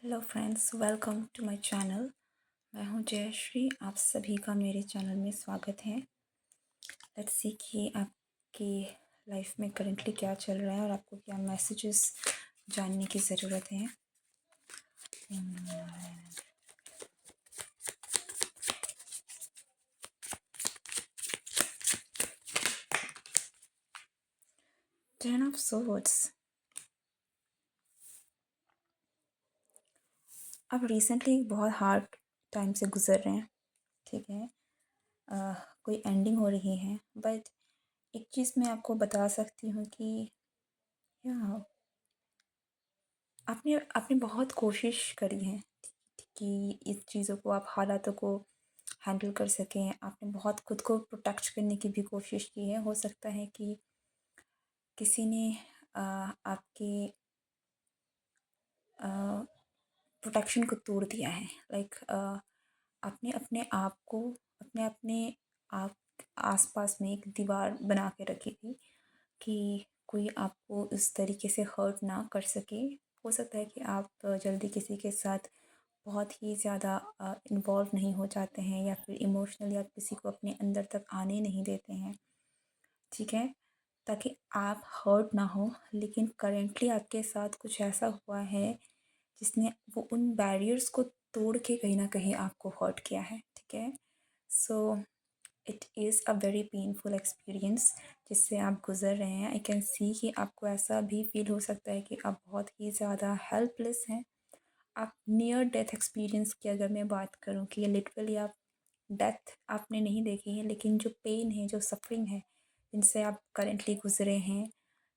Hello friends, welcome to my channel. मैं हूं जयश्री। आप सभी का मेरे चैनल में स्वागत है। लेट्स सी कि आपकी लाइफ में करंटली क्या चल रहा है और आपको क्या मैसेजेस जानने की ज़रूरत है। 10 ऑफ सोर्ड्स। आप रिसेंटली बहुत हार्ड टाइम से गुजर रहे हैं, ठीक है। कोई एंडिंग हो रही है, बट एक चीज़ मैं आपको बता सकती हूँ कि या आपने आपने बहुत कोशिश करी है कि इस चीज़ों को, आप हालातों को हैंडल कर सकें। आपने बहुत खुद को प्रोटेक्ट करने की भी कोशिश की है। हो सकता है कि किसी ने आपके प्रोटेक्शन को तोड़ दिया है। लाइक आपने अपने आप को, अपने अपने आप आसपास में एक दीवार बना के रखी थी कि कोई आपको इस तरीके से हर्ट ना कर सके। हो सकता है कि आप जल्दी किसी के साथ बहुत ही ज़्यादा इन्वॉल्व नहीं हो जाते हैं, या फिर इमोशनली आप किसी को अपने अंदर तक आने नहीं देते हैं, ठीक है, ताकि आप हर्ट ना हो। लेकिन करेंटली आपके साथ कुछ ऐसा हुआ है जिसने वो उन बैरियर्स को तोड़ के कहीं ना कहीं आपको हर्ट किया है, ठीक है। So it is a very painful experience जिससे आप गुज़र रहे हैं। आई कैन सी कि आपको ऐसा भी फील हो सकता है कि आप बहुत ही ज़्यादा हेल्पलेस हैं। आप नियर डेथ एक्सपीरियंस की अगर मैं बात करूं कि ये लिटरली आप डेथ आपने नहीं देखी है, लेकिन जो पेन है, जो सफरिंग है, जिनसे आप करेंटली गुज़रे हैं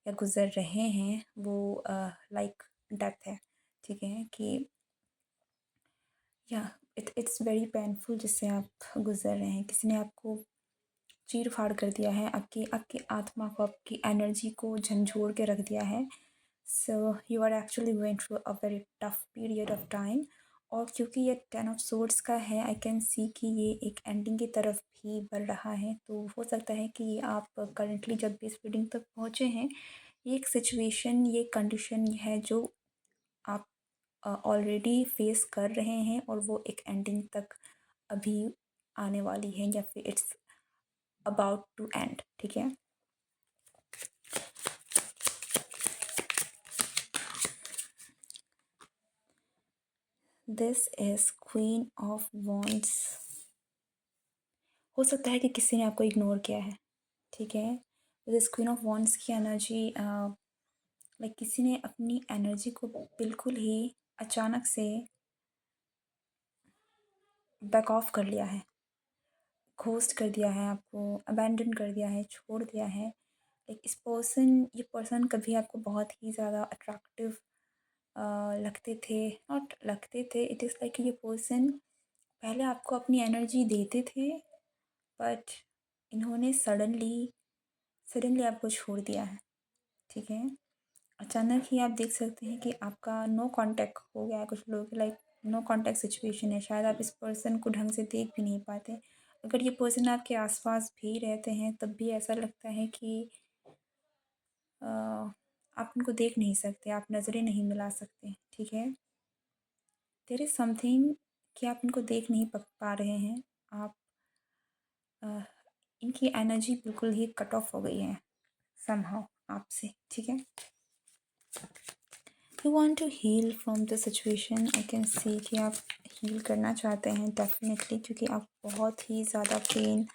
या गुज़र रहे हैं, वो लाइक डेथ है, ठीक है। कि या इट्स वेरी पेनफुल जिससे आप गुज़र रहे हैं। किसी ने आपको चीर फाड़ कर दिया है, आपकी आपकी आत्मा को, आपकी एनर्जी को झंझोड़ के रख दिया है। So you are actually going through a very tough period of time. और क्योंकि ये 10 ऑफ सोर्ड्स का है, आई कैन सी कि ये एक एंडिंग की तरफ भी बढ़ रहा है। तो हो सकता है कि आप करंटली जब भी इस रीडिंग तक पहुँचे हैं, ये एक सिचुएशन, ये कंडीशन है जो आप ऑलरेडी फेस कर रहे हैं, और वो एक एंडिंग तक अभी आने वाली है, या फिर इट्स अबाउट टू एंड, ठीक है। This is queen of wands. हो सकता है कि किसी ने आपको इग्नोर किया है, ठीक है। दिस क्वीन ऑफ वॉन्ड्स की एनर्जी, लाइक किसी ने अपनी एनर्जी को बिल्कुल ही अचानक से बैक ऑफ कर लिया है, घोस्ट कर दिया है, आपको अबैंडन कर दिया है, छोड़ दिया है। लाइक ये पर्सन कभी आपको बहुत ही ज़्यादा अट्रैक्टिव लगते थे, नॉट लगते थे, इट इज़ लाइक ये पर्सन पहले आपको अपनी एनर्जी देते थे, बट इन्होंने सडनली सडनली आपको छोड़ दिया है, ठीक है। अचानक ही आप देख सकते हैं कि आपका नो कांटेक्ट हो गया है। कुछ लोग लाइक नो कांटेक्ट सिचुएशन है, शायद आप इस पर्सन को ढंग से देख भी नहीं पाते। अगर ये पर्सन आपके आसपास भी रहते हैं, तब भी ऐसा लगता है कि आप उनको देख नहीं सकते, आप नज़रें नहीं मिला सकते, ठीक है। देयर इज़ समथिंग कि आप इनको देख नहीं पा रहे हैं। आप इनकी एनर्जी बिल्कुल ही कट ऑफ हो गई है समहाउ आपसे, ठीक है। You want to heal from the situation. I can see कि आप हील करना चाहते हैं डेफिनेटली, क्योंकि आप बहुत ही ज़्यादा पेन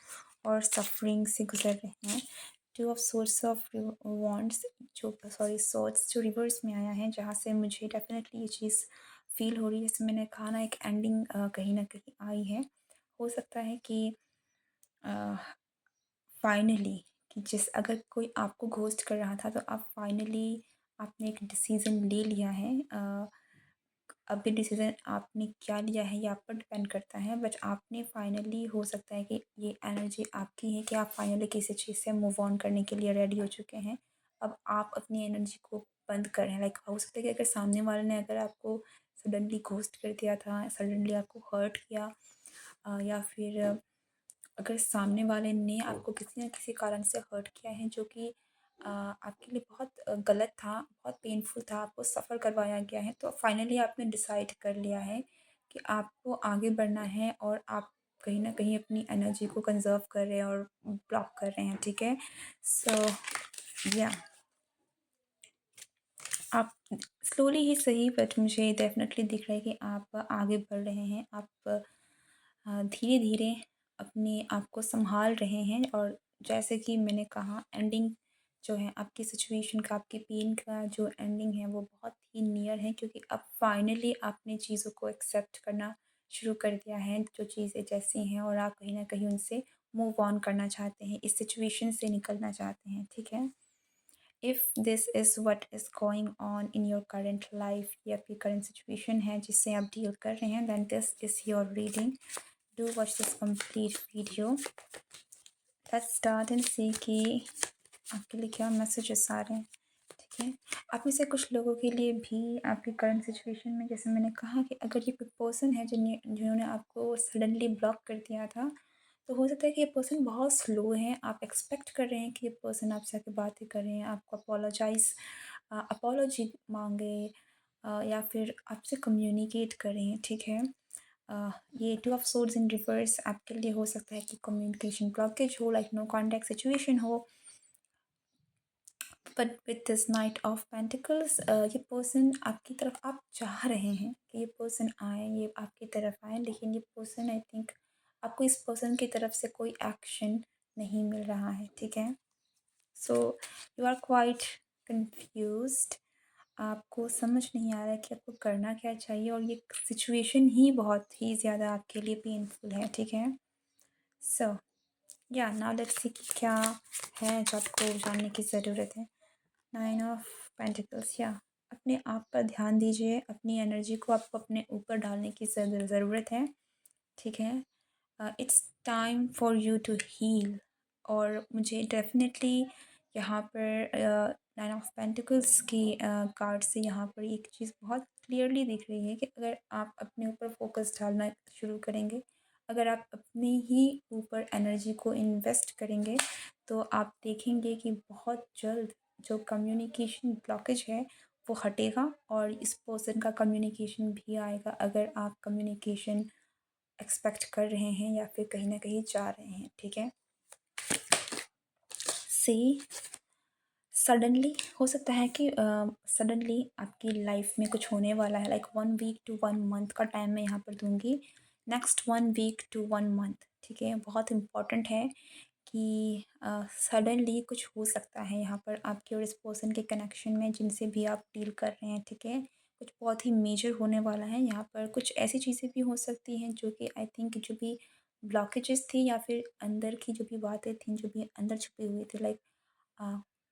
और सफरिंग से गुजर रहे हैं। Two of source of wants, जो सॉरी सोर्ट्स जो रिवर्स में आया है, जहाँ से मुझे डेफिनेटली ये चीज़ फील हो रही है। जैसे मैंने कहा ना, एक एंडिंग कहीं ना कहीं आई है। हो सकता है कि फाइनली, कि जिस अगर कोई आपको घोस्ट कर रहा था, तो आप फाइनली आपने एक डिसीज़न ले लिया है। अब ये डिसीज़न आपने क्या लिया है ये आप पर डिपेंड करता है, बट आपने फाइनली, हो सकता है कि ये एनर्जी आपकी है कि आप फाइनली किसी चीज़ से मूव ऑन करने के लिए रेडी हो चुके हैं। अब आप अपनी एनर्जी को बंद कर रहे हैं। लाइक हो सकता है कि अगर सामने वाले ने अगर आपको सडनली घोस्ट कर दिया था, सडनली आपको हर्ट किया, या फिर अगर सामने वाले ने आपको किसी न किसी कारण से हर्ट किया है, जो कि आपके लिए बहुत गलत था, बहुत पेनफुल था, आपको सफ़र करवाया गया है, तो फाइनली आपने डिसाइड कर लिया है कि आपको आगे बढ़ना है और आप कहीं न कहीं अपनी एनर्जी को कंज़र्व कर रहे हैं और ब्लॉक कर रहे हैं, ठीक है? सो या आप स्लोली ही सही बट मुझे डेफ़िनेटली दिख रहा है कि आप आगे बढ़ रहे हैं। आप धीरे-धीरे अपने आप को सँभाल रहे हैं और जैसे कि मैंने कहा एंडिंग जो है आपकी सिचुएशन का, आपके पेन का जो एंडिंग है वो बहुत ही नियर है क्योंकि अब फाइनली आपने चीज़ों को एक्सेप्ट करना शुरू कर दिया है, जो चीज़ें जैसी हैं और आप कहीं न कहीं उनसे मूव ऑन करना चाहते हैं, इस सिचुएशन से निकलना चाहते हैं, ठीक है? If this is what is going on in your current life ये आपकी करंट सिचुएशन है जिससे आप डील कर रहे हैं, then this is your reading. Do watch this complete video. Let's start and see कि आपके लिए क्या मैसेजेस आ रहे हैं, ठीक है? आप में से कुछ लोगों के लिए भी आपकी करंट सिचुएशन में जैसे मैंने कहा कि अगर ये कोई पर्सन है जिन्होंने आपको सडनली ब्लॉक कर दिया था, तो हो सकता है कि ये पर्सन बहुत स्लो है। आप एक्सपेक्ट कर रहे हैं कि ये पर्सन आपसे आके बातें कर रहे हैं, आपको अपोलॉजी माँगे या फिर आपसे कम्युनिकेट करें, ठीक है? ये two of swords in reverse आपके लिए हो सकता है कि कम्युनिकेशन ब्लॉकेज हो, लाइक नो कॉन्टैक्ट सिचुएशन हो। But with this night of pentacles ये पर्सन आपकी तरफ आप चाह रहे हैं कि ये पर्सन आए, ये आपकी तरफ आए, लेकिन ये पर्सन आई थिंक आपको इस पर्सन की तरफ से कोई एक्शन नहीं मिल रहा है, ठीक है? So you are quite confused. आपको समझ नहीं आ रहा है कि आपको करना क्या चाहिए और ये सिचुएशन ही बहुत ही ज़्यादा आपके लिए पेनफुल है, ठीक है? सो या नाउ लेट्स सी कि क्या है जो आपको जानने की ज़रूरत है। 9 ऑफ पेंटिकल्स या अपने आप पर ध्यान दीजिए, अपनी एनर्जी को आपको अपने ऊपर डालने की ज़रूरत है, ठीक है? It's time for you to heal और मुझे डेफ़िनेटली यहाँ पर 9 ऑफ पेंटिकल्स की कार्ड से यहाँ पर एक चीज़ बहुत क्लियरली दिख रही है कि अगर आप अपने ऊपर फ़ोकस डालना शुरू करेंगे, अगर आप अपने ही ऊपर एनर्जी को इन्वेस्ट करेंगे, तो आप देखेंगे कि बहुत जल्द जो कम्युनिकेशन ब्लॉकेज है, वो हटेगा और इस पर्सन का कम्युनिकेशन भी आएगा अगर आप कम्युनिकेशन एक्सपेक्ट कर रहे हैं या फिर कहीं न कहीं जा रहे हैं, ठीक है? सी सडनली हो सकता है कि सडनली आपकी लाइफ में कुछ होने वाला है, लाइक 1 वीक टू 1 मंथ का टाइम मैं यहाँ पर दूँगी। नेक्स्ट 1 वीक टू 1 मंथ, ठीक है? बहुत इम्पोर्टेंट है कि सडनली कुछ हो सकता है यहाँ पर आपके और इस पर्सन के कनेक्शन में जिनसे भी आप डील कर रहे हैं, ठीक है? कुछ बहुत ही मेजर होने वाला है यहाँ पर। कुछ ऐसी चीज़ें भी हो सकती हैं जो कि आई थिंक जो भी ब्लॉकेजेस थी या फिर अंदर की जो भी बातें थीं, जो भी अंदर छुपी हुई थी, लाइक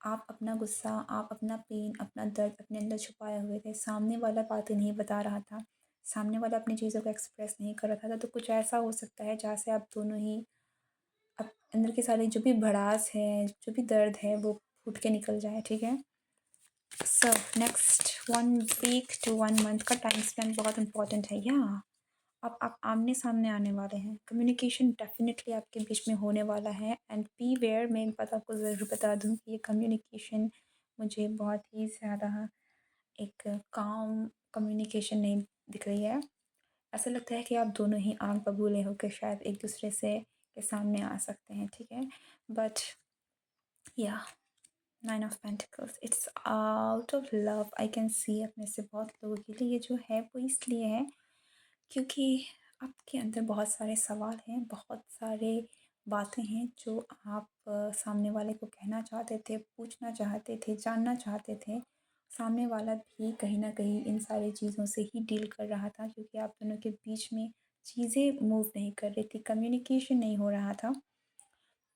आप अपना गुस्सा, आप अपना पेन, अपना दर्द अपने अंदर छुपाए हुए थे। सामने वाला बातें नहीं बता रहा था, सामने वाला अपनी चीज़ों को एक्सप्रेस नहीं कर रहा था, तो कुछ ऐसा हो सकता है जहाँ से आप दोनों ही अब अंदर की सारी जो भी भड़ास है, जो भी दर्द है वो फूट के निकल जाए, ठीक है? So next 1 week to 1 month का टाइम स्पैन बहुत इम्पोर्टेंट है या अब आप आमने-सामने आने वाले हैं। कम्युनिकेशन डेफ़िनिटली आपके बीच में होने वाला है एंड बी वेयर मैं एक बात आपको ज़रूर बता दूँ कि ये कम्युनिकेशन मुझे बहुत ही ज़्यादा एक काम कम्युनिकेशन नहीं दिख रही है। ऐसा लगता है कि आप दोनों ही आग बबूले होकर शायद एक-दूसरे से के सामने आ सकते हैं, ठीक है? बट या 9 of pentacles it's out of love I can सी आप में से बहुत लोगों के लिए ये जो है वो इसलिए है क्योंकि आपके अंदर बहुत सारे सवाल हैं, बहुत सारे बातें हैं जो आप सामने वाले को कहना चाहते थे, पूछना चाहते थे, जानना चाहते थे। सामने वाला भी कहीं न कहीं इन सारी चीज़ों से ही डील कर रहा था क्योंकि आप दोनों के बीच में चीज़ें मूव नहीं कर रही थी, कम्युनिकेशन नहीं हो रहा था।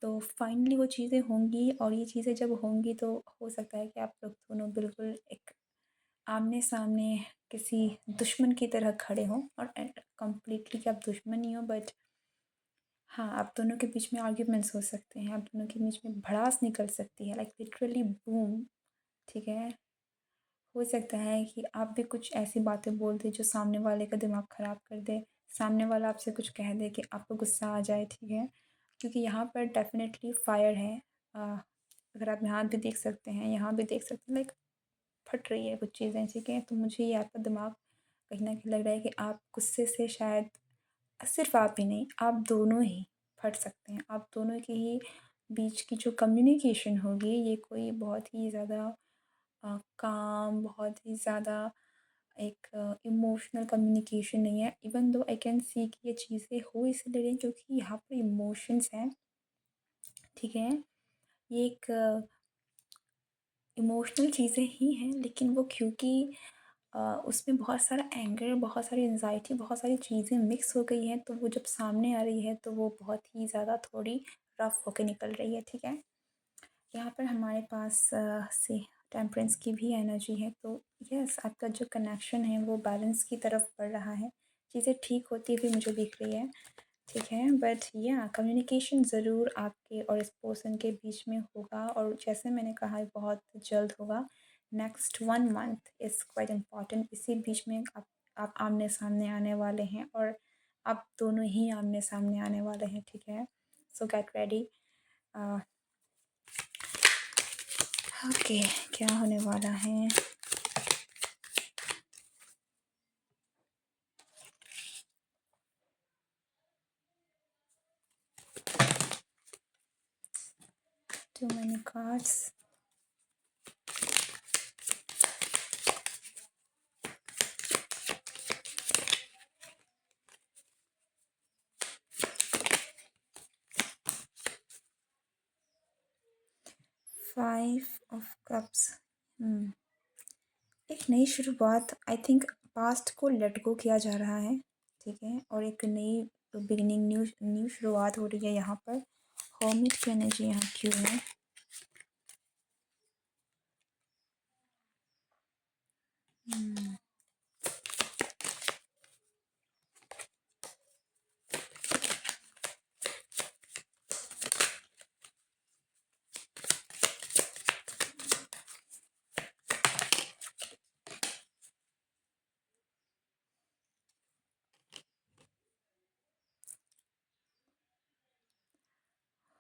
तो फाइनली वो चीज़ें होंगी और ये चीज़ें जब होंगी तो हो सकता है कि आप लोग दोनों बिल्कुल एक आमने-सामने किसी दुश्मन की तरह खड़े हों और कंप्लीटली कि आप दुश्मन नहीं हो बट हाँ, आप दोनों के बीच में आर्ग्यूमेंट्स हो सकते हैं, आप दोनों के बीच में भड़ास निकल सकती है लाइक लिटरली बूम, ठीक है? हो सकता है कि आप भी कुछ ऐसी बातें बोल दें जो सामने वाले का दिमाग ख़राब कर दे, सामने वाला आपसे कुछ कह दे कि आपको गुस्सा आ जाए, ठीक है? क्योंकि यहाँ पर डेफ़िनेटली फायर है। अगर आप यहाँ भी देख सकते हैं, यहाँ भी देख सकते हैं, लाइक फट रही है कुछ चीज़ें, ठीक है। तो मुझे ये आपका दिमाग कहीं न कहीं लग रहा है कि आप गुस्से से शायद सिर्फ़ आप ही नहीं, आप दोनों ही फट सकते हैं। आप दोनों के ही बीच की जो कम्युनिकेशन होगी, ये कोई बहुत ही ज़्यादा काम, बहुत ही ज़्यादा एक इमोशनल कम्युनिकेशन नहीं है। Even though I can see कि ये चीज़ें हो इसलिए रही हैं क्योंकि यहाँ पर इमोशंस हैं, ठीक है। ये एक इमोशनल चीज़ें ही हैं, लेकिन वो क्योंकि उसमें बहुत सारा एंगर, बहुत सारी एंग्ज़ायटी, बहुत सारी चीज़ें मिक्स हो गई हैं, तो वो जब सामने आ रही है तो वो बहुत ही ज़्यादा थोड़ी रफ़ होके निकल रही है, ठीक है। यहाँ पर हमारे पास से टेम्परेंस की भी एनर्जी है, तो यस आपका जो कनेक्शन है वो बैलेंस की तरफ बढ़ रहा है। चीज़ें ठीक होती हुई मुझे दिख रही है, ठीक है। बट या कम्युनिकेशन ज़रूर आपके और इस पर्सन के बीच में होगा, और जैसे मैंने कहा बहुत जल्द होगा। Next 1 month is quite important. इसी बीच में आप आमने-सामने आने वाले हैं, और आप दोनों ही आमने-सामने आने वाले हैं, ठीक है। सो गेट रेडी। ओके, क्या होने वाला है? Too many cards. Five of Cups. एक नई शुरुआत, आई थिंक पास्ट को लेट गो किया जा रहा है, ठीक है। और एक नई बिगिनिंग, न्यू न्यू शुरुआत हो रही है यहाँ पर। हर्मिट की एनर्जी यहाँ क्यों है?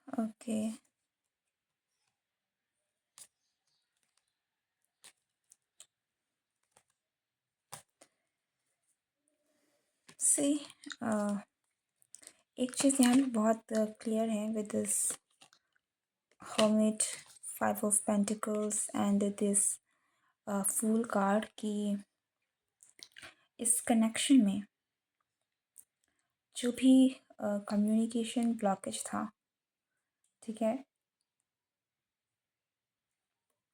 ओके, सी एक चीज़ यहाँ भी बहुत क्लियर है with this hermit, 5 of Pentacles and this fool card की इस कनेक्शन में जो भी कम्युनिकेशन ब्लॉकेज था, ठीक है,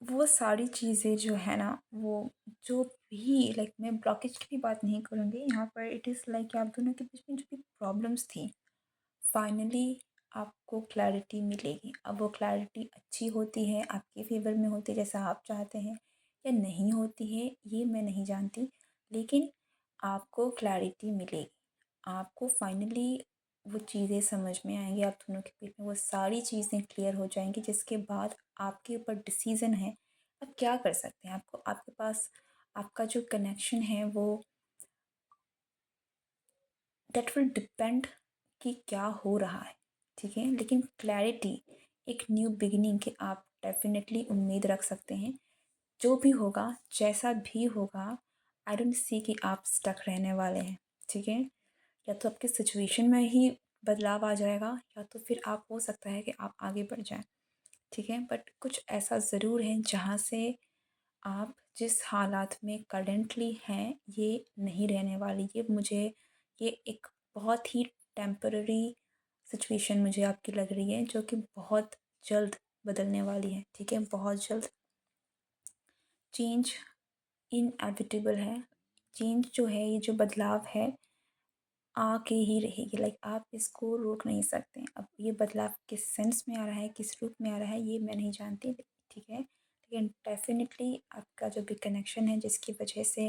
वो सारी चीज़ें जो है ना, वो जो भी लाइक मैं ब्लॉकेज की भी बात नहीं करूँगी यहाँ पर। इट इज़ लाइक आप दोनों के बीच में जो भी प्रॉब्लम्स थी, फाइनली आपको क्लैरिटी मिलेगी। अब वो क्लैरिटी अच्छी होती है, आपके फेवर में होती है जैसा आप चाहते हैं, या नहीं होती है ये मैं नहीं जानती, लेकिन आपको क्लैरिटी मिलेगी। आपको फाइनली वो चीज़ें समझ में आएंगी, आप दोनों के बीच में वो सारी चीज़ें क्लियर हो जाएंगी, जिसके बाद आपके ऊपर डिसीज़न है आप क्या कर सकते हैं। आपको आपके पास आपका जो कनेक्शन है वो दैट विल डिपेंड कि क्या हो रहा है, ठीक है। लेकिन क्लैरिटी, एक न्यू बिगिनिंग की आप डेफिनेटली उम्मीद रख सकते हैं। जो भी होगा, जैसा भी होगा, आई डोंट सी कि आप स्टक रहने वाले हैं, ठीक है। या तो आपकी सिचुएशन में ही बदलाव आ जाएगा, या तो फिर आप हो सकता है कि आप आगे बढ़ जाएं, ठीक है। बट कुछ ऐसा ज़रूर है जहाँ से आप जिस हालात में करेंटली हैं ये नहीं रहने वाली। ये एक बहुत ही टेम्पररी सिचुएशन मुझे आपकी लग रही है, जो कि बहुत जल्द बदलने वाली है, ठीक है। बहुत जल्द चेंज इनएविटेबल है। चेंज जो है, ये जो बदलाव है, आके ही रहेगी। लाइक आप इसको रोक नहीं सकते। अब ये बदलाव किस सेंस में आ रहा है, किस रूप में आ रहा है, ये मैं नहीं जानती, ठीक है। लेकिन डेफिनेटली आपका जो भी कनेक्शन है, जिसकी वजह से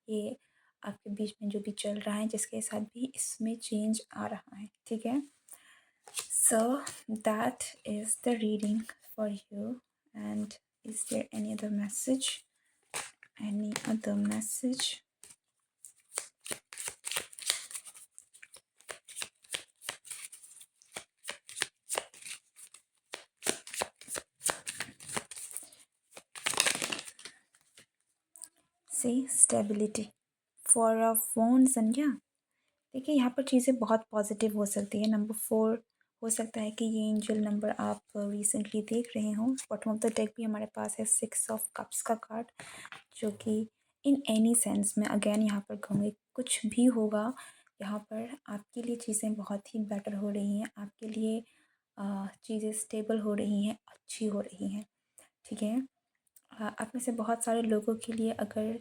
ये आपके बीच में जो भी चल रहा है, जिसके साथ भी इसमें चेंज आ रहा है, ठीक है। So that is the reading for you. And is there any other message? Any other message? Say stability for a phone संज्ञा। देखिए यहाँ पर चीज़ें बहुत पॉजिटिव हो सकती है। नंबर 4 हो सकता है कि ये एंजल नंबर आप रिसेंटली देख रहे हों। बॉटम ऑफ द डेक भी हमारे पास है 6 ऑफ कप्स का कार्ड, जो कि इन एनी सेंस में अगेन यहाँ पर कहूँगी कुछ भी होगा, यहाँ पर आपके लिए चीज़ें बहुत ही बेटर हो रही हैं, आपके लिए चीज़ें स्टेबल हो रही हैं, अच्छी हो रही हैं। ठीक है, आप में से बहुत सारे लोगों के लिए अगर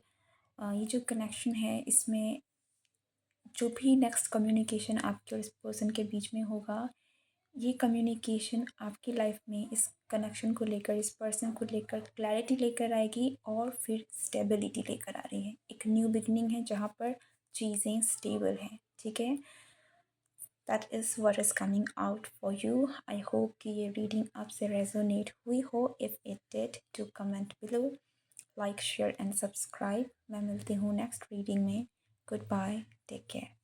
ये जो कनेक्शन है इसमें जो भी नेक्स्ट कम्युनिकेशन आपके और इस पर्सन के बीच में होगा, ये कम्युनिकेशन आपकी लाइफ में इस कनेक्शन को लेकर, इस पर्सन को लेकर क्लैरिटी लेकर आएगी और फिर स्टेबिलिटी लेकर आ रही है। एक न्यू बिगनिंग है जहाँ पर चीज़ें स्टेबल हैं। ठीक है, that is what is coming out for you. I hope कि ये रीडिंग आपसे रेजोनेट हुई हो। If it did, to comment below, like share and subscribe. मैं मिलती हूँ नेक्स्ट रीडिंग में। Goodbye, take care.